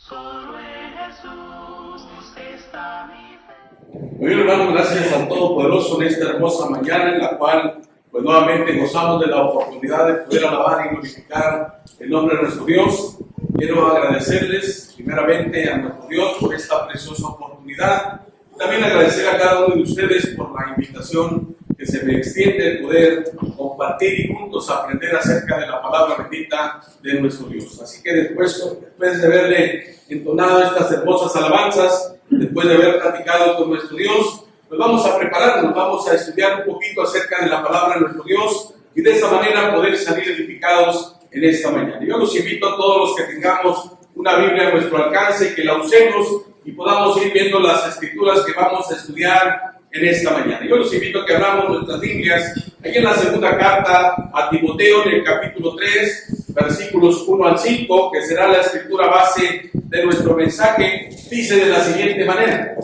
Solo en Jesús está mi fe. Muy bien, hermanos, gracias al Todopoderoso en esta hermosa mañana en la cual pues nuevamente gozamos de la oportunidad de poder alabar y glorificar el nombre de nuestro Dios. Quiero agradecerles primeramente a nuestro Dios por esta preciosa oportunidad. También agradecer a cada uno de ustedes por la invitación que se me extiende de poder compartir y juntos aprender acerca de la palabra bendita de nuestro Dios. Así que después de haberle entonado estas hermosas alabanzas, después de haber platicado con nuestro Dios, pues vamos a prepararnos, vamos a estudiar un poquito acerca de la palabra de nuestro Dios y de esa manera poder salir edificados en esta mañana. Yo los invito a todos los que tengamos una Biblia a nuestro alcance, que la usemos y podamos ir viendo las escrituras que vamos a estudiar en esta mañana. Yo los invito a que abramos nuestras Biblias ahí en la segunda carta a Timoteo, en el capítulo 3, versículos 1 al 5, que será la escritura base de nuestro mensaje. Dice de la siguiente manera: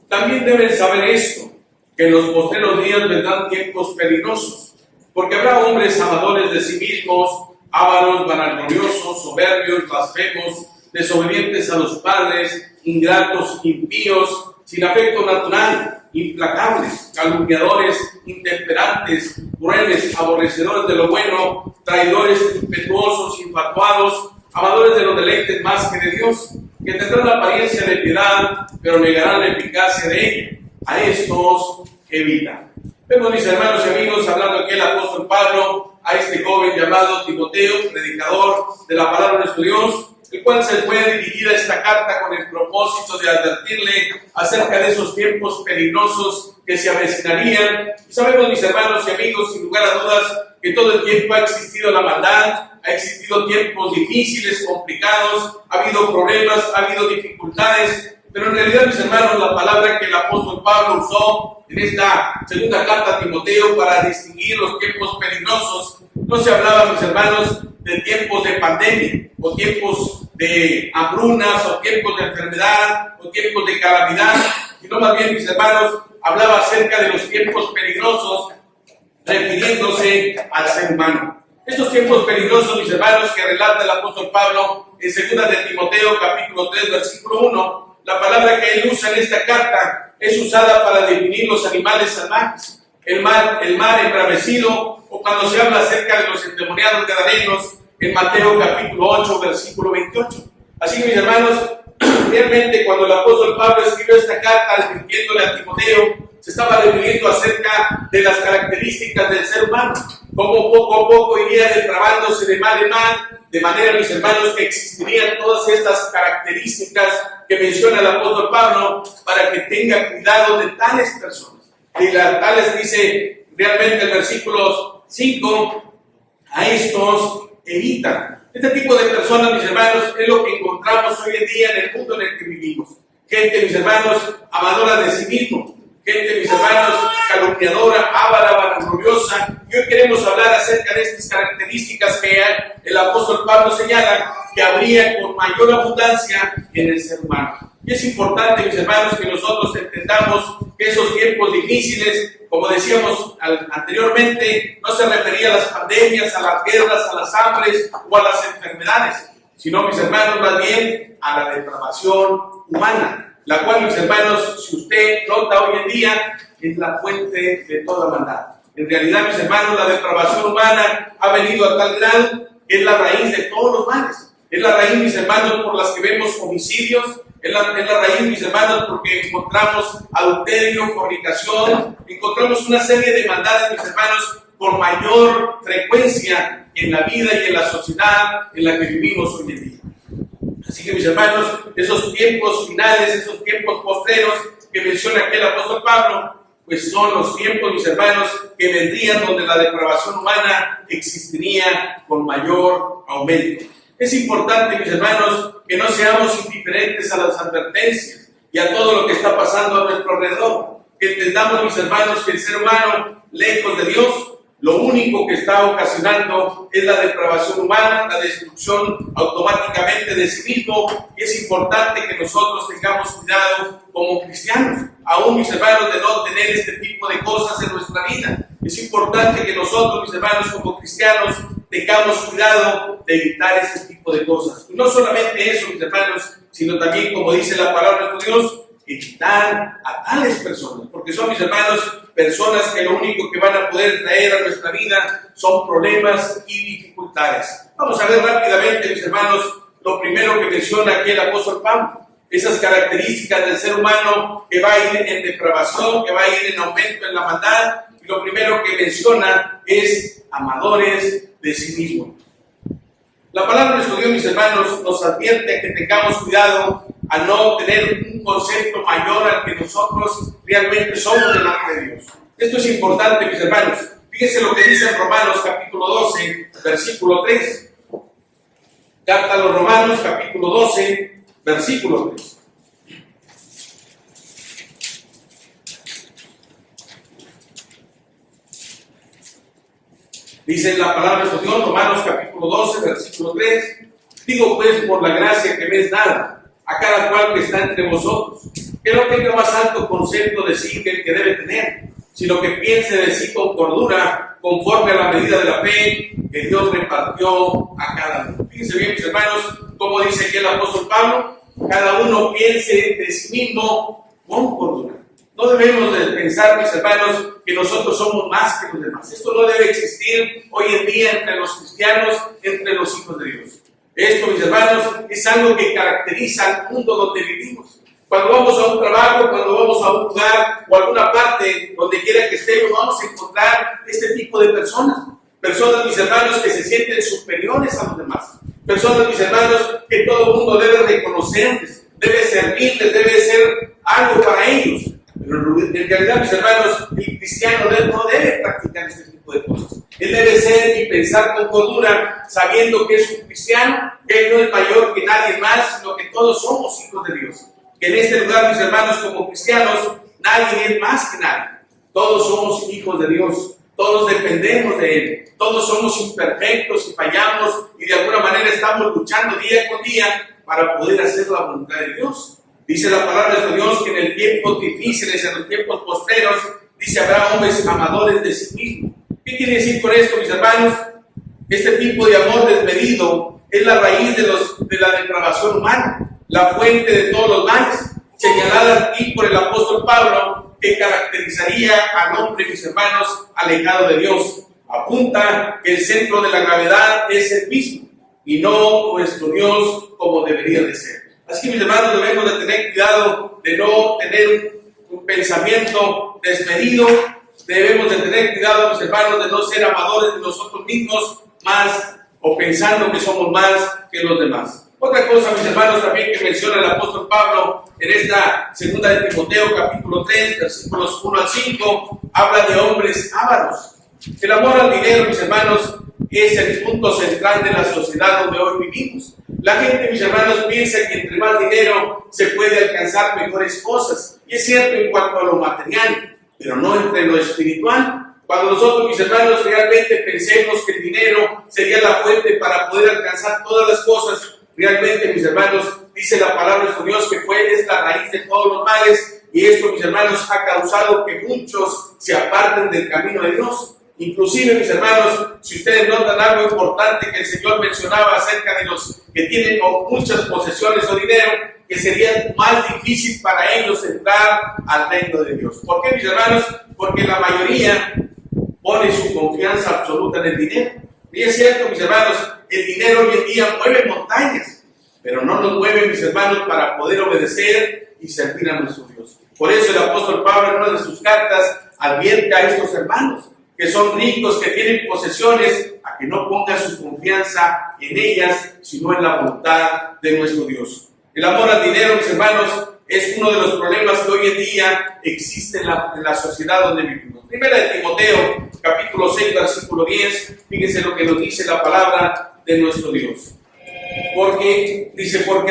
también deben saber esto, que en los postreros días vendrán tiempos peligrosos, porque habrá hombres amadores de sí mismos, ávaros, vanagloriosos, soberbios, blasfemos, desobedientes a los padres, ingratos, impíos, sin afecto natural, implacables, calumniadores, intemperantes, crueles, aborrecedores de lo bueno, traidores, impetuosos, infatuados, amadores de los deleites más que de Dios, que tendrán la apariencia de piedad, pero negarán la eficacia de ella. A estos evitan. Vemos, mis hermanos y amigos, hablando aquí el apóstol Pablo a este joven llamado Timoteo, predicador de la palabra de nuestro Dios, el cual se fue dirigida esta carta con el propósito de advertirle acerca de esos tiempos peligrosos que se avecinarían. Y sabemos, mis hermanos y amigos, sin lugar a dudas, que todo el tiempo ha existido la maldad, ha existido tiempos difíciles, complicados, ha habido problemas, ha habido dificultades, pero en realidad, mis hermanos, la palabra que el apóstol Pablo usó en esta segunda carta a Timoteo para distinguir los tiempos peligrosos, no se hablaba, mis hermanos, de tiempos de pandemia, o tiempos de hambrunas, o tiempos de enfermedad, o tiempos de calamidad, sino más bien, mis hermanos, hablaba acerca de los tiempos peligrosos, refiriéndose al ser humano. Estos tiempos peligrosos, mis hermanos, que relata el apóstol Pablo en 2 de Timoteo, capítulo 3, versículo 1, la palabra que él usa en esta carta es usada para definir los animales salvajes, el mar embravecido, o cuando se habla acerca de los endemoniados gadarenos en Mateo capítulo 8, versículo 28. Así que, mis hermanos, realmente cuando el apóstol Pablo escribió esta carta advirtiéndole a Timoteo, se estaba refiriendo acerca de las características del ser humano, cómo poco a poco iría depravándose de mal en mal, de manera, mis hermanos, que existirían todas estas características que menciona el apóstol Pablo para que tenga cuidado de tales personas. Y las tales, dice realmente el versículo 5, a estos evitan. Este tipo de personas, mis hermanos, es lo que encontramos hoy en día en el mundo en el que vivimos. Gente, mis hermanos, amadora de sí mismo. Gente, mis hermanos, calumniadora, ávara, vanagloriosa. Y hoy queremos hablar acerca de estas características que el apóstol Pablo señala que habría con mayor abundancia en el ser humano. Y es importante, mis hermanos, que nosotros entendamos que esos tiempos difíciles, como decíamos anteriormente, no se refería a las pandemias, a las guerras, a las hambres o a las enfermedades, sino, mis hermanos, más bien a la depravación humana, la cual, mis hermanos, si usted nota hoy en día, es la fuente de toda maldad. En realidad, mis hermanos, la depravación humana ha venido a tal grado que es la raíz de todos los males. Es la raíz, mis hermanos, por las que vemos homicidios. Es la raíz, mis hermanos, porque encontramos adulterio, fornicación, encontramos una serie de maldades, mis hermanos, con mayor frecuencia en la vida y en la sociedad en la que vivimos hoy en día. Así que, mis hermanos, esos tiempos finales, esos tiempos postreros que menciona aquí el apóstol Pablo, pues son los tiempos, mis hermanos, que vendrían donde la depravación humana existiría con mayor aumento. Es importante, mis hermanos, que no seamos indiferentes a las advertencias y a todo lo que está pasando a nuestro alrededor. Que entendamos, mis hermanos, que el ser humano, lejos de Dios, lo único que está ocasionando es la depravación humana, la destrucción automáticamente de sí mismo. Y es importante que nosotros tengamos cuidado como cristianos, aún, mis hermanos, de no tener este tipo de cosas en nuestra vida. Es importante que nosotros, mis hermanos, como cristianos, tengamos cuidado de evitar ese tipo de cosas. Y no solamente eso, mis hermanos, sino también, como dice la palabra de Dios, evitar a tales personas, porque son, mis hermanos, personas que lo único que van a poder traer a nuestra vida son problemas y dificultades. Vamos a ver rápidamente, mis hermanos, lo primero que menciona aquí el apóstol Pablo. Esas características del ser humano que va a ir en depravación, que va a ir en aumento en la maldad. Y lo primero que menciona es amadores de sí mismos. La palabra de nuestro Dios, mis hermanos, nos advierte que tengamos cuidado a no tener un concepto mayor al que nosotros realmente somos delante de Dios. Esto es importante, mis hermanos. Fíjense lo que dice en Romanos capítulo 12, versículo 3. Carta a los Romanos capítulo 12, versículo 3. Dice la palabra de nuestro Dios, Romanos capítulo 12, versículo 3. Digo pues, por la gracia que me es dada a cada cual que está entre vosotros, que no tenga más alto concepto de sí que el que debe tener, sino que piense de sí con cordura, conforme a la medida de la fe que Dios repartió a cada uno. Fíjense bien, mis hermanos, como dice aquí el apóstol Pablo, cada uno piense de sí mismo con cordura. No debemos de pensar, mis hermanos, que nosotros somos más que los demás. Esto no debe existir hoy en día entre los cristianos, entre los hijos de Dios. Esto, mis hermanos, es algo que caracteriza al mundo donde vivimos. Cuando vamos a un trabajo, cuando vamos a un lugar o a alguna parte, donde quiera que estemos, vamos a encontrar este tipo de personas. Personas, mis hermanos, que se sienten superiores a los demás. Personas, mis hermanos, que todo el mundo debe reconocerles, debe servirles, debe ser algo para ellos. Pero en realidad, mis hermanos, el cristiano no debe practicar este tipo de cosas. Él debe ser y pensar con cordura, sabiendo que es un cristiano, que él no es mayor que nadie más, sino que todos somos hijos de Dios. Que en este lugar, mis hermanos, como cristianos, nadie es más que nadie. Todos somos hijos de Dios, todos dependemos de Él, todos somos imperfectos y fallamos y de alguna manera estamos luchando día con día para poder hacer la voluntad de Dios. Dice la palabra de Dios que en el tiempos difíciles, en los tiempos postreros, dice, habrá hombres amadores de sí mismos. ¿Qué quiere decir con esto, mis hermanos? Este tipo de amor desmedido es la raíz de la depravación humana, la fuente de todos los males, señalada aquí por el apóstol Pablo, que caracterizaría al hombre, mis hermanos, alejado de Dios. Apunta que el centro de la gravedad es el mismo y no nuestro Dios como debería de ser. Así que, mis hermanos, debemos de tener cuidado de no tener un pensamiento desmedido. Debemos de tener cuidado, mis hermanos, de no ser amadores de nosotros mismos más o pensando que somos más que los demás. Otra cosa, mis hermanos, también que menciona el apóstol Pablo en esta segunda de Timoteo, capítulo 3, versículos 1 al 5, habla de hombres ávaros. El amor al dinero, mis hermanos, es el punto central de la sociedad donde hoy vivimos. La gente, mis hermanos, piensa que entre más dinero se puede alcanzar mejores cosas. Y es cierto en cuanto a lo material, pero no entre lo espiritual. Cuando nosotros, mis hermanos, realmente pensemos que el dinero sería la fuente para poder alcanzar todas las cosas, realmente, mis hermanos, dice la palabra de Dios que es la raíz de todos los males, y esto, mis hermanos, ha causado que muchos se aparten del camino de Dios. Inclusive, mis hermanos, si ustedes notan algo importante que el Señor mencionaba acerca de los que tienen muchas posesiones o dinero, que sería más difícil para ellos entrar al reino de Dios. ¿Por qué, mis hermanos? Porque la mayoría pone su confianza absoluta en el dinero. Y es cierto, mis hermanos, el dinero hoy en día mueve montañas, pero no nos mueve, mis hermanos, para poder obedecer y servir a nuestro Dios. Por eso el apóstol Pablo en una de sus cartas advierte a estos hermanos que son ricos, que tienen posesiones, a que no pongan su confianza en ellas, sino en la voluntad de nuestro Dios. El amor al dinero, mis hermanos, es uno de los problemas que hoy en día existe en la sociedad donde vivimos. Primera de Timoteo, capítulo 6, versículo 10, fíjense lo que nos dice la palabra de nuestro Dios. Porque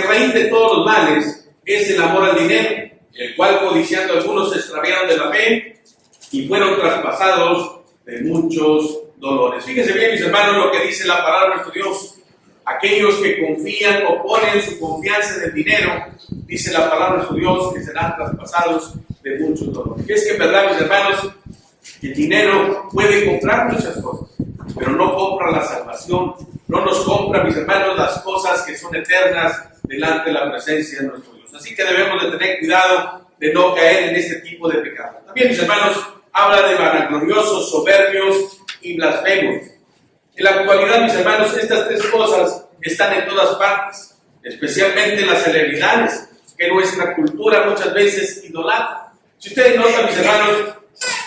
raíz de todos los males es el amor al dinero, el cual codiciando algunos se extraviaron de la fe y fueron traspasados de muchos dolores. Fíjense bien, mis hermanos, lo que dice la palabra de nuestro Dios. Aquellos que confían o ponen su confianza en el dinero, dice la palabra de nuestro Dios, que serán traspasados de muchos dolores. Y es que en verdad, mis hermanos, el dinero puede comprar muchas cosas. pero no compra la salvación, no nos compra, mis hermanos, las cosas que son eternas delante de la presencia de nuestro Dios. Así que debemos de tener cuidado de no caer en este tipo de pecado. También, mis hermanos, habla de vanagloriosos, soberbios y blasfemos. En la actualidad, mis hermanos, estas tres cosas están en todas partes, especialmente en las celebridades, que nuestra cultura muchas veces idolatra. Si ustedes notan, mis hermanos,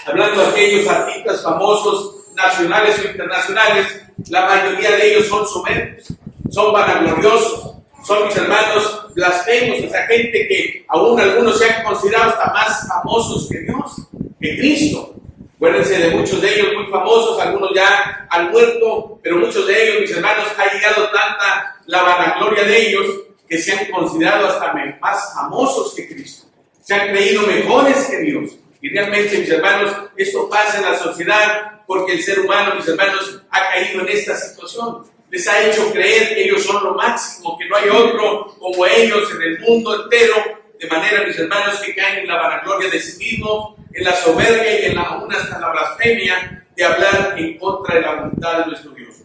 hablando de aquellos artistas famosos, nacionales o internacionales, la mayoría de ellos son soberbios, son vanagloriosos, son, mis hermanos, blasfemos, o sea, gente que aún algunos se han considerado hasta más famosos que Dios, que Cristo. Acuérdense de muchos de ellos muy famosos, algunos ya han muerto, pero muchos de ellos, mis hermanos, ha llegado tanta la vanagloria de ellos que se han considerado hasta más famosos que Cristo. Se han creído mejores que Dios. Y realmente, mis hermanos, esto pasa en la sociedad porque el ser humano, mis hermanos, ha caído en esta situación. Les ha hecho creer que ellos son lo máximo, que no hay otro como ellos en el mundo entero, de manera, mis hermanos, que caen en la vanagloria de sí mismos, en la soberbia y aún hasta la blasfemia de hablar en contra de la voluntad de nuestro Dios.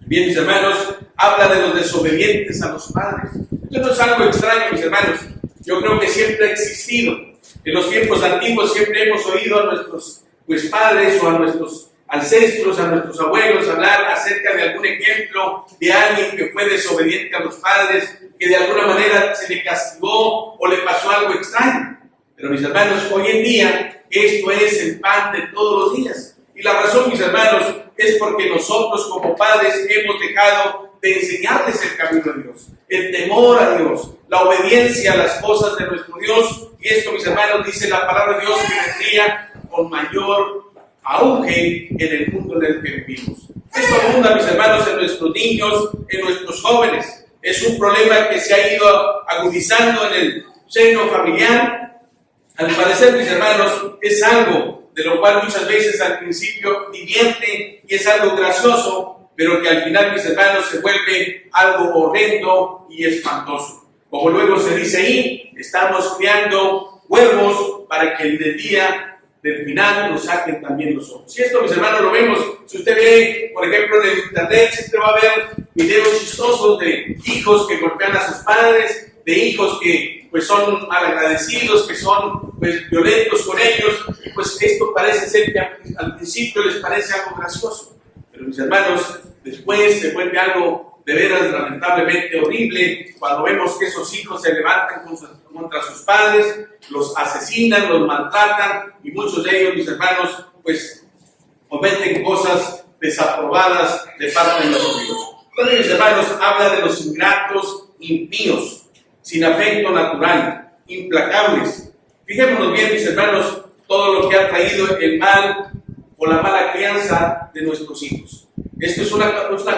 Bien, mis hermanos, habla de los desobedientes a los padres. Esto no es algo extraño, mis hermanos. Yo creo que siempre ha existido. En los tiempos antiguos siempre hemos oído a nuestros padres o a nuestros ancestros, a nuestros abuelos hablar acerca de algún ejemplo de alguien que fue desobediente a los padres, que de alguna manera se le castigó o le pasó algo extraño. Pero, mis hermanos, hoy en día esto es el pan de todos los días. Y la razón, mis hermanos, es porque nosotros como padres hemos dejado de enseñarles el camino de Dios, el temor a Dios, la obediencia a las cosas de nuestro Dios. Y esto, mis hermanos, dice la palabra de Dios que vendría con mayor auge en el mundo en el que vivimos. Esto abunda, mis hermanos, en nuestros niños, en nuestros jóvenes. Es un problema que se ha ido agudizando en el seno familiar. Al parecer, mis hermanos, es algo de lo cual muchas veces al principio divierte y es algo gracioso, pero que al final, mis hermanos, se vuelve algo horrendo y espantoso. Como luego se dice ahí, estamos criando cuervos para que el día del final nos saquen también los ojos. Y esto, mis hermanos, lo vemos. Si usted ve, por ejemplo, en el internet, siempre va a ver videos chistosos de hijos que golpean a sus padres, de hijos que pues son malagradecidos, que son pues violentos con ellos, y pues esto parece ser que al principio les parece algo gracioso, pero, mis hermanos, después se vuelve algo de veras lamentablemente horrible cuando vemos que esos hijos se levantan contra sus padres, los asesinan, los maltratan, y muchos de ellos, mis hermanos, pues cometen cosas desaprobadas de parte de los Dios. Entonces, mis hermanos, habla de los ingratos, impíos, sin afecto natural, implacables. Fijémonos bien, mis hermanos, todo lo que ha traído el mal o la mala crianza de nuestros hijos. Esto es una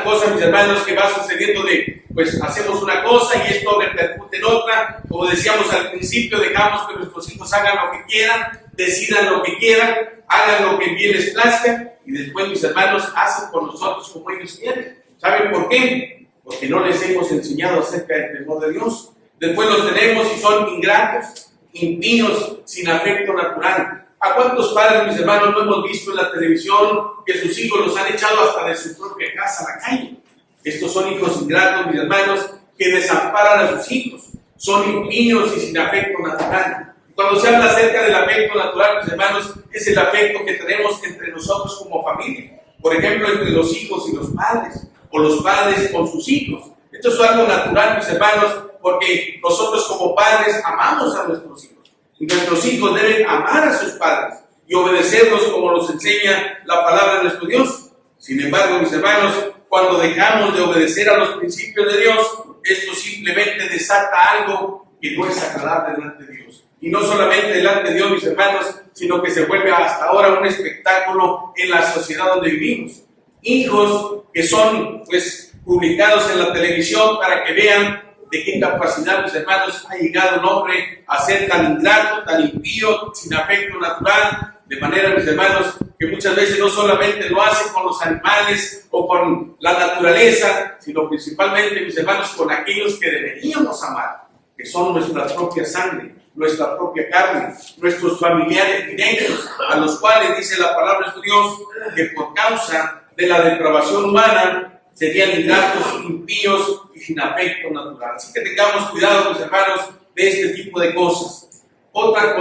cosa, mis hermanos, que va sucediendo de, pues hacemos una cosa y esto repercute en otra. Como decíamos al principio, dejamos que nuestros hijos hagan lo que quieran, decidan lo que quieran, hagan lo que bien les plazca, y después, mis hermanos, hacen con nosotros como ellos quieren. ¿Saben por qué? Porque no les hemos enseñado acerca del temor de Dios. Después los tenemos y son ingratos, impíos, sin afecto natural. ¿A cuántos padres, mis hermanos, no hemos visto en la televisión que sus hijos los han echado hasta de su propia casa a la calle? Estos son hijos ingratos, mis hermanos, que desamparan a sus hijos. Son impíos y sin afecto natural. Cuando se habla acerca del afecto natural, mis hermanos, es el afecto que tenemos entre nosotros como familia. Por ejemplo, entre los hijos y los padres, o los padres con sus hijos. Esto es algo natural, mis hermanos, porque nosotros como padres amamos a nuestros hijos. Y nuestros hijos deben amar a sus padres y obedecerlos como nos enseña la palabra de nuestro Dios. Sin embargo, mis hermanos, cuando dejamos de obedecer a los principios de Dios, esto simplemente desata algo que no es agradable delante de Dios. Y no solamente delante de Dios, mis hermanos, sino que se vuelve hasta ahora un espectáculo en la sociedad donde vivimos. Hijos que son pues publicados en la televisión para que vean de qué capacidad, mis hermanos, ha llegado un hombre a ser tan ingrato, tan impío, sin afecto natural, de manera, mis hermanos, que muchas veces no solamente lo hace con los animales o con la naturaleza, sino principalmente, mis hermanos, con aquellos que deberíamos amar, que son nuestra propia sangre, nuestra propia carne, nuestros familiares directos, a los cuales dice la palabra de Dios que por causa de la depravación humana serían ingratos, impíos y sin afecto natural. Así que tengamos cuidado, mis hermanos, de este tipo de cosas. Otra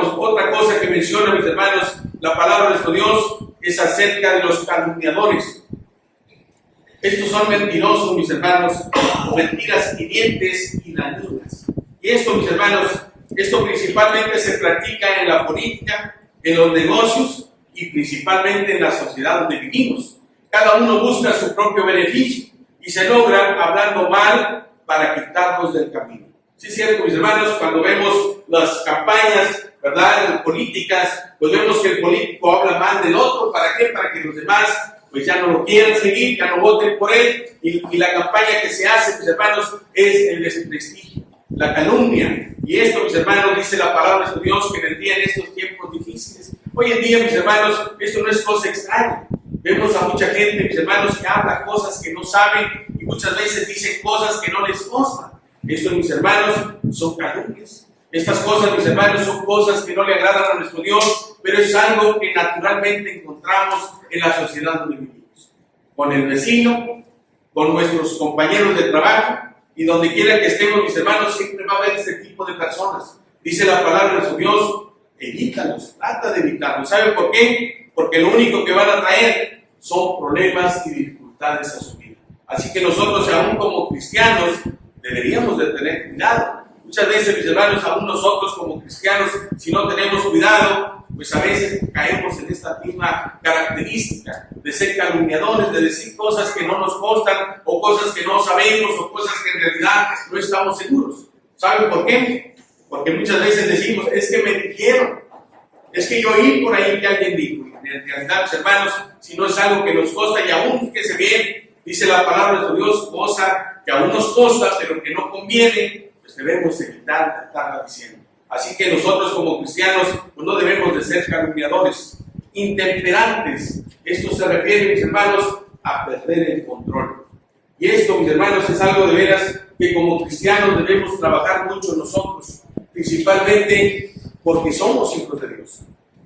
cosa que menciona, mis hermanos, la palabra de nuestro Dios es acerca de los calumniadores. Estos son mentirosos, mis hermanos, o mentiras hirientes y dañinas. Y esto, mis hermanos, esto principalmente se practica en la política, en los negocios y principalmente en la sociedad donde vivimos. Cada uno busca su propio beneficio y se logra hablando mal para quitarnos del camino. Sí es cierto, mis hermanos, cuando vemos las campañas, ¿verdad?, políticas, pues vemos que el político habla mal del otro. ¿Para qué? Para que los demás pues ya no lo quieran seguir, ya no voten por él, y la campaña que se hace, mis hermanos, es el desprestigio, la calumnia. Y esto, mis hermanos, dice la palabra de nuestro Dios, que vendría en estos tiempos difíciles. Hoy en día, mis hermanos, esto no es cosa extraña. Vemos a mucha gente, mis hermanos, que habla cosas que no saben y muchas veces dicen cosas que no les constan. Esto, mis hermanos, son calumnias. Estas cosas, mis hermanos, son cosas que no le agradan a nuestro Dios, pero es algo que naturalmente encontramos en la sociedad donde vivimos. Con el vecino, con nuestros compañeros de trabajo, y donde quiera que estemos, mis hermanos, siempre va a haber este tipo de personas. Dice la palabra de nuestro Dios, evítalos, trata de evitarlos. ¿Sabe por qué? Porque lo único que van a traer son problemas y dificultades a su vida. Así que nosotros, aún como cristianos, deberíamos de tener cuidado. Muchas veces, mis hermanos, aún nosotros como cristianos, si no tenemos cuidado, pues a veces caemos en esta misma característica de ser calumniadores, de decir cosas que no nos constan, o cosas que no sabemos, o cosas que en realidad no estamos seguros. ¿Saben por qué? Porque muchas veces decimos, es que me dijeron, es que yo oí por ahí que alguien dijo. En realidad, mis hermanos, si no es algo que nos consta, y aún que se ve, dice la palabra de nuestro Dios, cosa que aún nos consta, pero que no conviene, pues debemos evitar de estarla diciendo. Así que nosotros como cristianos pues no debemos de ser calumniadores, intemperantes. Esto se refiere, mis hermanos, a perder el control. Y esto, mis hermanos, es algo de veras que como cristianos debemos trabajar mucho nosotros, principalmente porque somos hijos de Dios.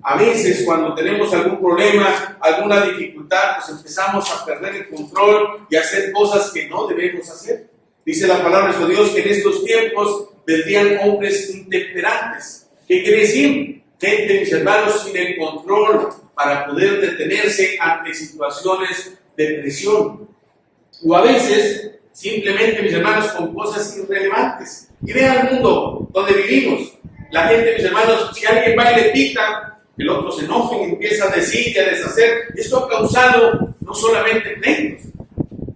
A veces cuando tenemos algún problema, alguna dificultad, pues empezamos a perder el control y a hacer cosas que no debemos hacer. Dice la palabra de nuestro Dios que en estos tiempos vendrían hombres intemperantes. ¿Qué quiere decir? Gente, mis hermanos, sin el control para poder detenerse ante situaciones de presión. O a veces, simplemente, mis hermanos, con cosas irrelevantes. Y vean el mundo donde vivimos. La gente, mis hermanos, si alguien va y le pita, el otro se enoja y empieza a decir y a deshacer. Esto ha causado no solamente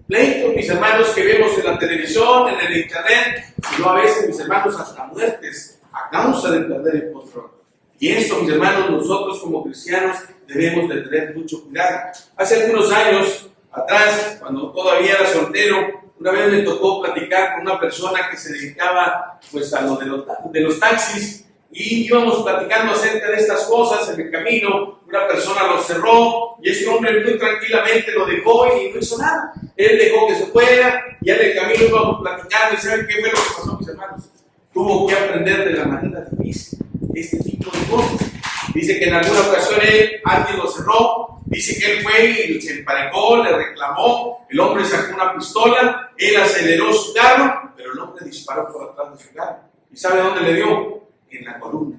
pleitos, mis hermanos, que vemos en la televisión, en el internet, sino a veces, mis hermanos, hasta muertes a causa de perder el control. Y esto, mis hermanos, nosotros como cristianos debemos de tener mucho cuidado. Hace algunos años atrás, cuando todavía era soltero, una vez me tocó platicar con una persona que se dedicaba pues a lo de los taxis, y íbamos platicando acerca de estas cosas en el camino. Una persona lo cerró y este hombre muy tranquilamente lo dejó y no hizo nada. Él dejó que se fuera y en el camino íbamos platicando. ¿Y saben qué fue lo que pasó, mis hermanos? Tuvo que aprender de la manera difícil este tipo de cosas. Dice que en alguna ocasión alguien lo cerró. Dice que él fue y se emparejó, le reclamó. El hombre sacó una pistola, él aceleró su carro, pero el hombre disparó por atrás de su carro. ¿Y sabe dónde le dio? En la columna.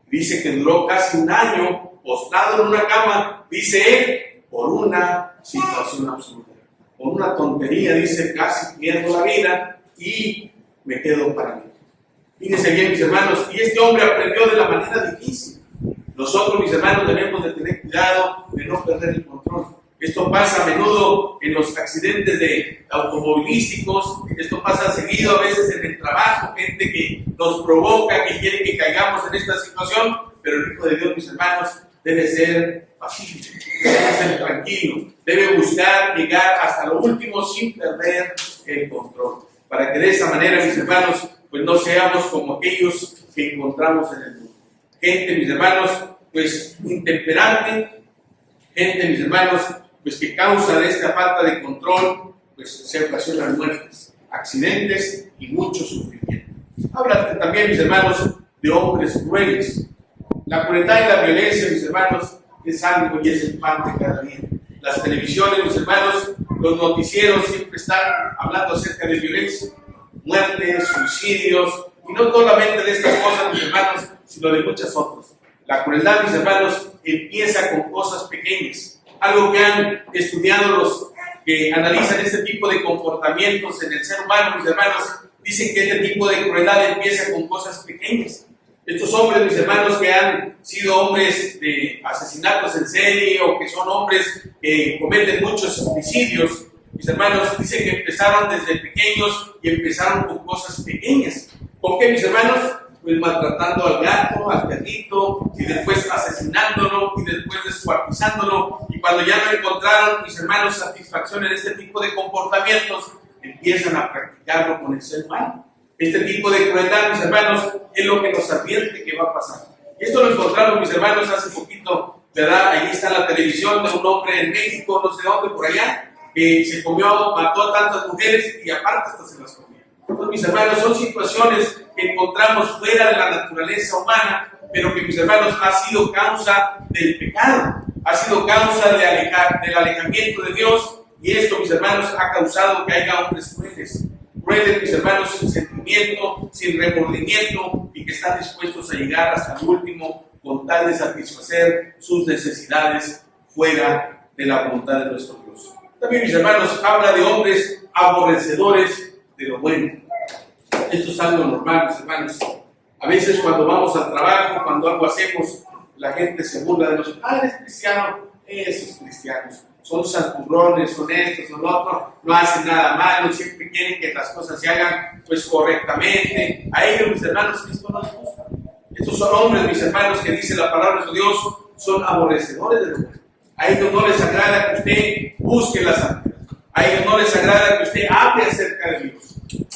Dice que duró casi un año postrado en una cama, dice él, por una situación absurda, por una tontería, dice, casi pierdo la vida y me quedo para mí. Fíjense bien, mis hermanos, y este hombre aprendió de la manera difícil. Nosotros, mis hermanos, debemos de tener cuidado de no perder el control. Esto pasa a menudo en los accidentes automovilísticos, esto pasa seguido a veces en el trabajo, gente que nos provoca, que quiere que caigamos en esta situación, pero el Hijo de Dios, mis hermanos, debe ser pacífico, debe ser tranquilo, debe buscar llegar hasta lo último sin perder el control, para que de esa manera, mis hermanos, pues no seamos como aquellos que encontramos en el mundo. Gente, mis hermanos, pues intemperante, gente, mis hermanos, pues que causa de esta falta de control, pues se ocasionan muertes, accidentes y mucho sufrimiento. Habla también, mis hermanos, de hombres crueles. La crueldad y la violencia, mis hermanos, es algo y es el pan de cada día. las televisiones, mis hermanos, los noticieros siempre están hablando acerca de violencia, muertes, suicidios, y no solamente de estas cosas, mis hermanos, sino de muchas otras. La crueldad, mis hermanos, empieza con cosas pequeñas. Algo que han estudiado los que analizan este tipo de comportamientos en el ser humano, mis hermanos, dicen que este tipo de crueldad empieza con cosas pequeñas. Estos hombres, mis hermanos, que han sido hombres de asesinatos en serie o que son hombres que cometen muchos homicidios, mis hermanos, dicen que empezaron desde pequeños y empezaron con cosas pequeñas. ¿Con qué, mis hermanos? Pues maltratando al gato, al perrito, y después asesinándolo, y después descuartizándolo. Y cuando ya no encontraron, mis hermanos, satisfacción en este tipo de comportamientos, empiezan a practicarlo con el ser humano. Este tipo de crueldad, mis hermanos, es lo que nos advierte que va a pasar. Y esto lo encontramos, mis hermanos, hace poquito, ¿verdad? Ahí está la televisión de un hombre en México, no sé dónde, por allá, que se mató a tantas mujeres y aparte hasta se las comió. Entonces, mis hermanos, son situaciones que encontramos fuera de la naturaleza humana, pero que, mis hermanos, ha sido causa del pecado, ha sido causa del alejamiento de Dios, y esto, mis hermanos, ha causado que haya hombres crueles, mis hermanos, sin sentimiento, sin remordimiento, y que están dispuestos a llegar hasta el último con tal de satisfacer sus necesidades fuera de la voluntad de nuestro Dios. También, mis hermanos, habla de hombres aborrecedores de lo bueno. Esto es algo normal, mis hermanos. A veces cuando vamos al trabajo, cuando algo hacemos, la gente se burla de nosotros. Ah, eres cristiano. Esos cristianos son santurrones, son estos, son otros, no hacen nada malo, siempre quieren que las cosas se hagan pues correctamente. A ellos, mis hermanos, esto no les gusta. Estos son hombres, mis hermanos, que dice la palabra de Dios, son aborrecedores de lo bueno. A ellos no les agrada que usted busque la santidad. A ellos no les agrada que usted hable acerca de Dios.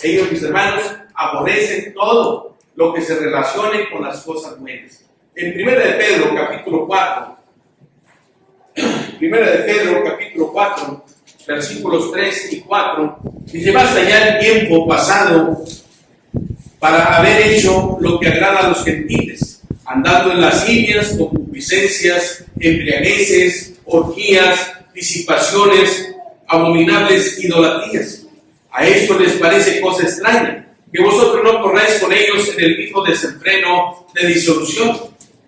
Ellos, mis hermanos, aborrecen todo lo que se relacione con las cosas buenas. En 1 de Pedro, capítulo 4, 1 de Pedro, capítulo 4, versículos 3 y 4, dice: basta ya el tiempo pasado para haber hecho lo que agrada a los gentiles, andando en lascivias, concupiscencias, embriagueces, orgías, disipaciones, abominables idolatrías. A esto les parece cosa extraña, que vosotros no corráis con ellos en el mismo desenfreno de disolución,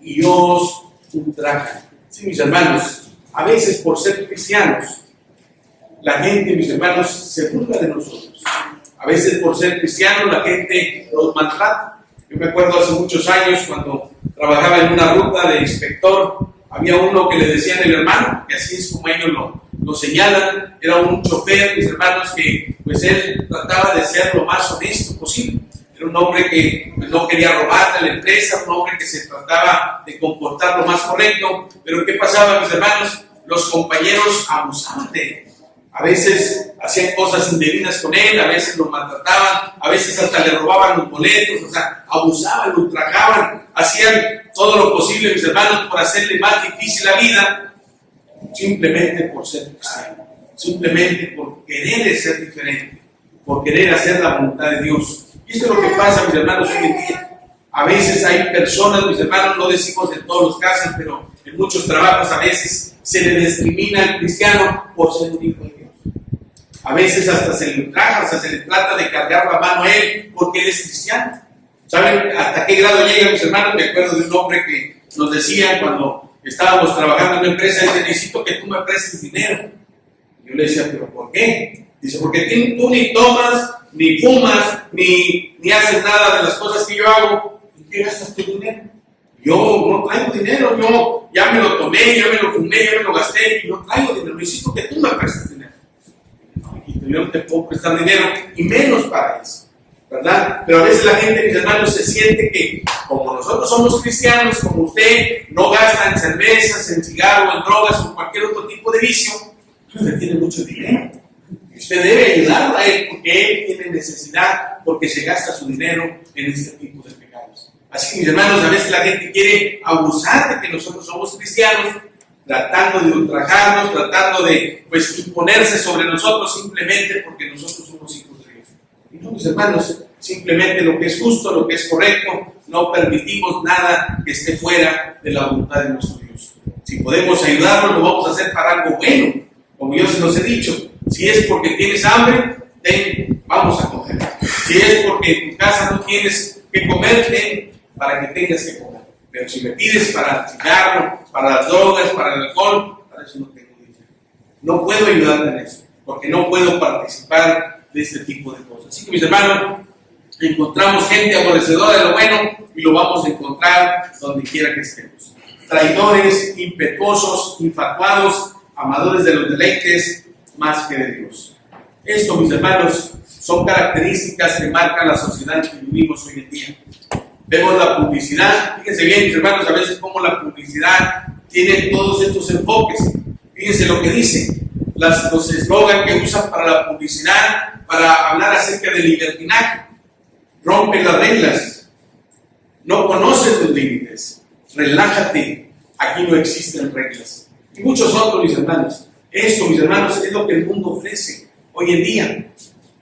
y os ultrajan. Sí, mis hermanos, a veces por ser cristianos, la gente, mis hermanos, se burla de nosotros. A veces por ser cristianos, la gente nos maltrata. Yo me acuerdo hace muchos años cuando trabajaba en una ruta de inspector, había uno que le decían el hermano, que así es como ellos lo señalan. Era un chofer, mis hermanos, que pues él trataba de ser lo más honesto posible. Era un hombre que pues, no quería robarle a la empresa, un hombre que se trataba de comportar lo más correcto. Pero ¿qué pasaba, mis hermanos? Los compañeros abusaban de él. A veces hacían cosas indebidas con él, a veces lo maltrataban, a veces hasta le robaban los boletos, o sea, abusaban, lo ultrajaban, hacían todo lo posible, mis hermanos, por hacerle más difícil la vida, simplemente por ser cristiano, simplemente por querer ser diferente, por querer hacer la voluntad de Dios. Y esto es lo que pasa, mis hermanos, hoy en día. A veces hay personas, mis hermanos, no decimos en todos los casos, pero en muchos trabajos a veces se le discrimina al cristiano por ser un hijo de Dios. A veces hasta se le ultraja, hasta se le trata de cargar la mano a él porque él es cristiano. ¿Saben hasta qué grado llega, mis hermanos? Me acuerdo de un hombre que nos decía cuando estábamos trabajando en una empresa: dice, necesito que tú me prestes dinero. Yo le decía, ¿pero por qué? Dice, porque tú ni tomas, ni fumas, ni haces nada de las cosas que yo hago. ¿En qué gastas tu dinero? Yo no traigo dinero, yo ya me lo tomé, ya me lo fumé, ya me lo gasté y no traigo dinero. Necesito que tú me prestes dinero. Yo no te puedo prestar dinero, y menos para eso, ¿verdad? Pero a veces la gente, mis hermanos, se siente que como nosotros somos cristianos, como usted no gasta en cervezas, en cigarros, en drogas o en cualquier otro tipo de vicio, usted tiene mucho dinero. Y usted debe ayudarlo a él porque él tiene necesidad, porque se gasta su dinero en este tipo de pecados. Así que, mis hermanos, a veces la gente quiere abusar de que nosotros somos cristianos, tratando de ultrajarnos, tratando de imponerse sobre nosotros simplemente porque nosotros somos hijos de Dios. Y no, mis hermanos, simplemente lo que es justo, lo que es correcto, no permitimos nada que esté fuera de la voluntad de nuestro Dios. Si podemos ayudarlo, lo vamos a hacer para algo bueno, Como yo se los he dicho, si es porque tienes hambre, ven, vamos a comer. Si es porque en tu casa no tienes que comer, ven para que tengas que comer. Pero si me pides para el cigarro, para las drogas, para el alcohol, para eso no tengo dinero. No puedo ayudarte en eso, porque no puedo participar de este tipo de cosas. Así que, mis hermanos, encontramos gente aborrecedora de lo bueno y lo vamos a encontrar donde quiera que estemos. Traidores, impetuosos, infatuados, amadores de los deleites más que de Dios. Esto, mis hermanos, son características que marcan la sociedad en que vivimos hoy en día. Vemos la publicidad, fíjense bien, mis hermanos, a veces cómo la publicidad tiene todos estos enfoques. Fíjense lo que dice, los eslogans que usan para la publicidad, para hablar acerca del libertinaje. Rompe las reglas, no conoces tus límites, relájate, aquí no existen reglas. Y muchos otros, mis hermanos. Esto, mis hermanos, es lo que el mundo ofrece hoy en día.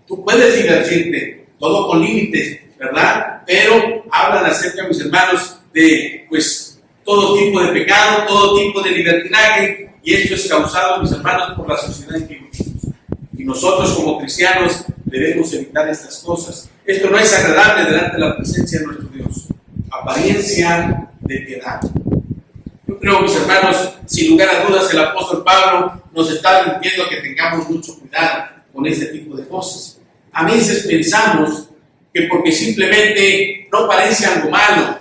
Tú puedes divertirte, todo con límites, ¿verdad? Pero hablan acerca, mis hermanos, de pues todo tipo de pecado, todo tipo de libertinaje, y esto es causado, mis hermanos, por la sociedad en que vivimos. Y nosotros como cristianos debemos evitar estas cosas. Esto no es agradable delante de la presencia de nuestro Dios. Apariencia de piedad. Yo creo, mis hermanos, sin lugar a dudas, el apóstol Pablo nos está advirtiendo que tengamos mucho cuidado con este tipo de cosas. A veces pensamos que porque simplemente no parece algo malo,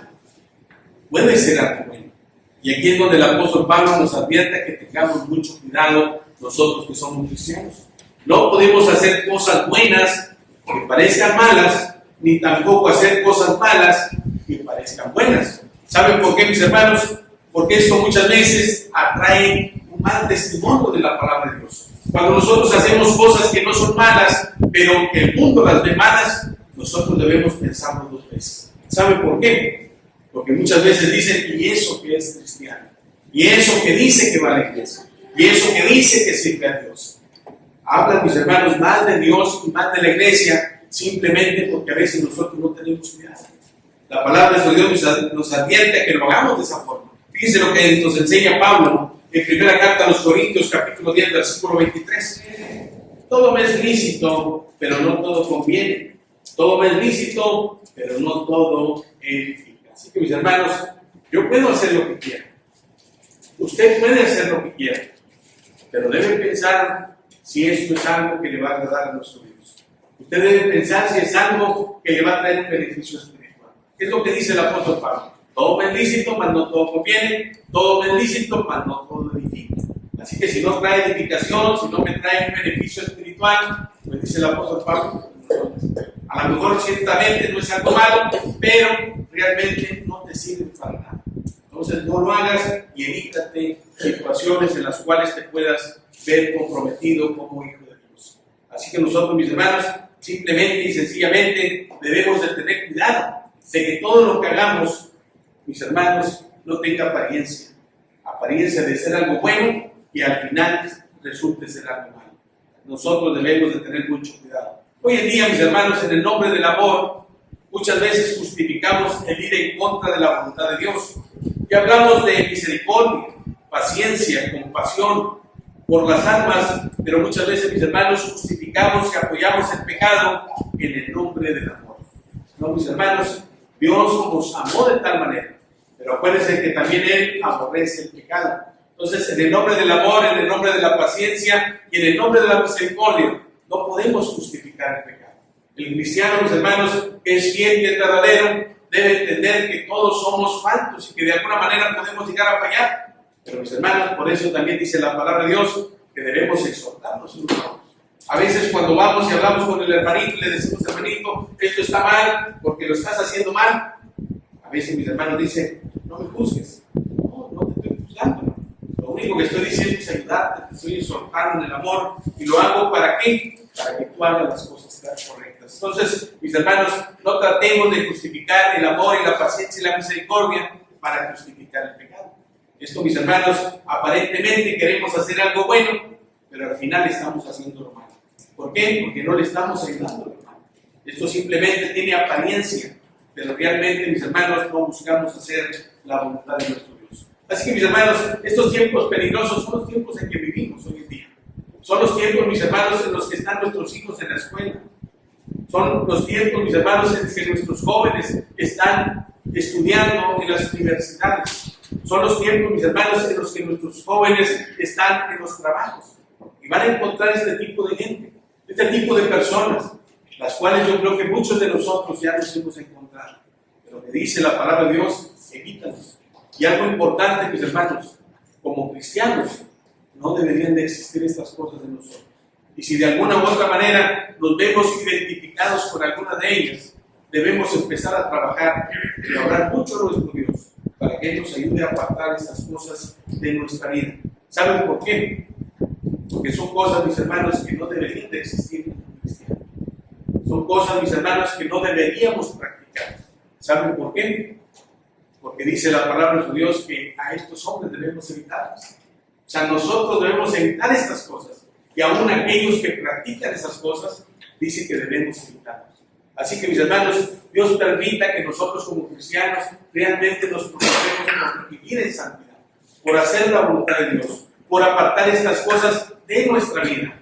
puede ser algo bueno. Y aquí es donde el apóstol Pablo nos advierte que tengamos mucho cuidado nosotros que somos cristianos. No podemos hacer cosas buenas que parezcan malas, ni tampoco hacer cosas malas que parezcan buenas. ¿Saben por qué, mis hermanos? Porque esto muchas veces atrae un mal testimonio de la palabra de Dios. Cuando nosotros hacemos cosas que no son malas, pero que el mundo las ve malas, nosotros debemos pensarlo dos veces. ¿Saben por qué? Porque muchas veces dicen, ¿y eso que es cristiano? ¿Y eso que dice que va a la iglesia? ¿Y eso que dice que sirve a Dios? Hablan, mis hermanos, mal de Dios y mal de la iglesia, simplemente porque a veces nosotros no tenemos cuidado. La palabra de Dios nos advierte que lo hagamos de esa forma. Fíjense lo que nos enseña Pablo en primera carta a los Corintios, capítulo 10, versículo 23. Todo me es lícito, pero no todo conviene. Todo me es lícito, pero no todo edifica. Así que, mis hermanos, yo puedo hacer lo que quiera. Usted puede hacer lo que quiera, pero debe pensar si esto es algo que le va a agradar a nuestro Dios. Usted debe pensar si es algo que le va a traer un beneficio espiritual. ¿Qué es lo que dice el apóstol Pablo? Todo me es lícito, mas no todo conviene. Todo me es lícito, mas no todo edifica. Así que si no trae edificación, si no me trae un beneficio espiritual, pues dice el apóstol Pablo, a lo mejor ciertamente no es algo malo, pero realmente no te sirve para nada. Entonces no lo hagas y evítate situaciones en las cuales te puedas ver comprometido como hijo de Dios. Así que nosotros, mis hermanos, simplemente y sencillamente debemos de tener cuidado de que todo lo que hagamos, mis hermanos, no tenga apariencia de ser algo bueno y al final resulte ser algo malo. Nosotros debemos de tener mucho cuidado. Hoy en día, mis hermanos, en el nombre del amor, muchas veces justificamos el ir en contra de la voluntad de Dios. Y hablamos de misericordia, paciencia, compasión por las almas, pero muchas veces, mis hermanos, justificamos y apoyamos el pecado en el nombre del amor. No, mis hermanos, Dios nos amó de tal manera, pero acuérdense que también Él aborrece el pecado. Entonces, en el nombre del amor, en el nombre de la paciencia y en el nombre de la misericordia, no podemos justificar el pecado. El cristiano, mis hermanos, que es fiel y es verdadero, debe entender que todos somos faltos y que de alguna manera podemos llegar a fallar. Pero, mis hermanos, por eso también dice la palabra de Dios que debemos exhortarnos unos a otros. A veces cuando vamos y hablamos con el hermanito y le decimos, hermanito, esto está mal porque lo estás haciendo mal. A veces mis hermanos dicen, no me juzgues. No te estoy juzgando. Lo único que estoy diciendo es ayudarte, te estoy exhortando en el amor. ¿Y lo hago para qué? Para que tú hagas las cosas correctas. Entonces, mis hermanos, no tratemos de justificar el amor y la paciencia y la misericordia para justificar el pecado. Esto, mis hermanos, aparentemente queremos hacer algo bueno, pero al final estamos haciendo lo malo. ¿Por qué? Porque no le estamos ayudando a lo malo. Esto simplemente tiene apariencia, pero realmente, mis hermanos, no buscamos hacer la voluntad de nuestro Dios. Así que, mis hermanos, estos tiempos peligrosos son los tiempos en que vivimos hoy en día. Son los tiempos, mis hermanos, en los que están nuestros hijos en la escuela. Son los tiempos, mis hermanos, en que nuestros jóvenes están estudiando en las universidades. Son los tiempos, mis hermanos, en los que nuestros jóvenes están en los trabajos. Y van a encontrar este tipo de gente, este tipo de personas, las cuales yo creo que muchos de nosotros ya nos hemos encontrado. Pero me dice la palabra de Dios, evítalos. Y algo importante, mis hermanos, como cristianos, no deberían de existir estas cosas en nosotros. Y si de alguna u otra manera nos vemos identificados con alguna de ellas, debemos empezar a trabajar y a orar mucho a nuestro Dios para que Él nos ayude a apartar estas cosas de nuestra vida. ¿Saben por qué? Porque son cosas, mis hermanos, que no deberían de existir en un cristiano. Son cosas, mis hermanos, que no deberíamos practicar. ¿Saben por qué? Porque dice la palabra de Dios que a estos hombres debemos evitarlas. O sea, nosotros debemos evitar estas cosas. Y aún aquellos que practican esas cosas, dice que debemos evitarlas. Así que, mis hermanos, Dios permita que nosotros como cristianos realmente nos preocupemos por vivir en santidad, por hacer la voluntad de Dios, por apartar estas cosas de nuestra vida.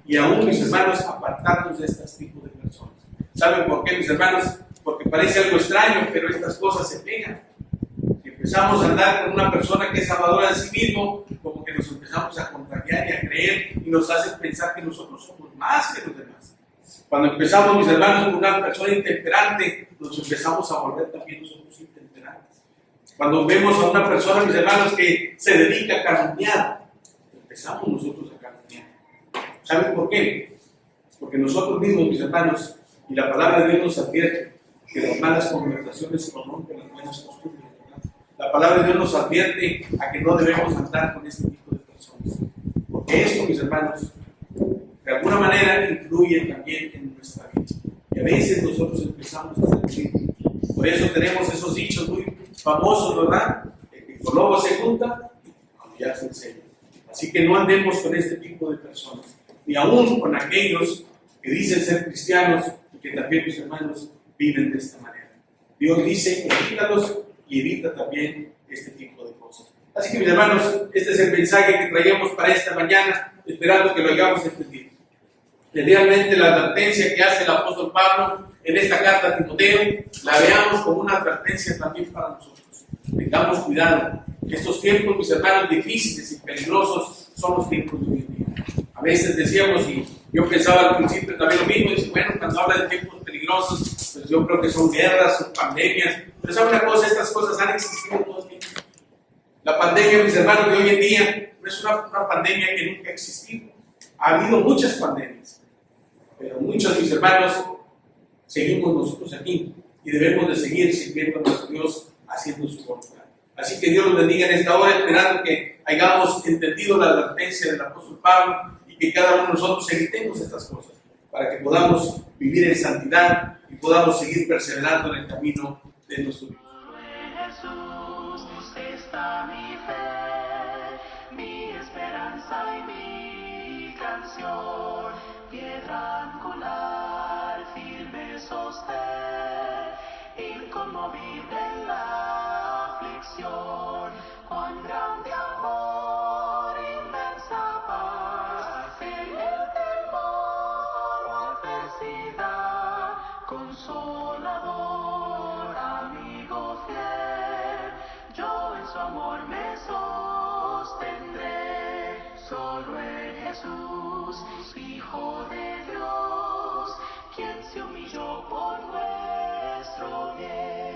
Y aún, mis hermanos, apartarnos de este tipo de personas. ¿Saben por qué, mis hermanos? Porque parece algo extraño, pero estas cosas se pegan. Si empezamos a andar con una persona que es amadora de sí mismo, como que nos empezamos a contagiar y a creer y nos hace pensar que nosotros somos más que los demás. Cuando empezamos, mis hermanos, con una persona intemperante, nos empezamos a volver también nosotros intemperantes. Cuando vemos a una persona, mis hermanos, que se dedica a calumniar, empezamos nosotros a calumniar. ¿Saben por qué? Porque nosotros mismos, mis hermanos, y la palabra de Dios nos advierte que las malas conversaciones corrompen las buenas costumbres. La palabra de Dios nos advierte a que no debemos andar con este tipo de personas. Porque esto, mis hermanos, de alguna manera influye también en nuestra vida. Y a veces nosotros empezamos a sentir. Por eso tenemos esos dichos muy famosos, ¿verdad? Que con lobo se junta y ya se enseña. Así que no andemos con este tipo de personas. Ni aún con aquellos que dicen ser cristianos y que también, mis hermanos, viven de esta manera. Dios dice, evítalos y evita también este tipo de cosas. Así que, mis hermanos, este es el mensaje que traíamos para esta mañana, esperando que lo hayamos entendido. Que realmente la advertencia que hace el apóstol Pablo en esta carta a Timoteo, la veamos como una advertencia también para nosotros. Tengamos cuidado. Estos tiempos, mis hermanos, difíciles y peligrosos son los tiempos de hoy en día. A veces decíamos, y yo pensaba al principio también lo mismo, y bueno, cuando habla de tiempos peligrosos, pues yo creo que son guerras, son pandemias. Pero ¿saben una cosa? Estas cosas han existido todo el tiempo. La pandemia, mis hermanos, de hoy en día no es una pandemia que nunca ha existido. Ha habido muchas pandemias, pero muchos, mis hermanos, seguimos nosotros aquí y debemos de seguir sirviendo a nuestro Dios haciendo su voluntad. Así que Dios los bendiga en esta hora, esperando que hayamos entendido la advertencia del apóstol Pablo y que cada uno de nosotros evitemos estas cosas para que podamos vivir en santidad y podamos seguir perseverando en el camino de nuestro Dios. En Jesús está mi fe, mi esperanza y mi canción, piedra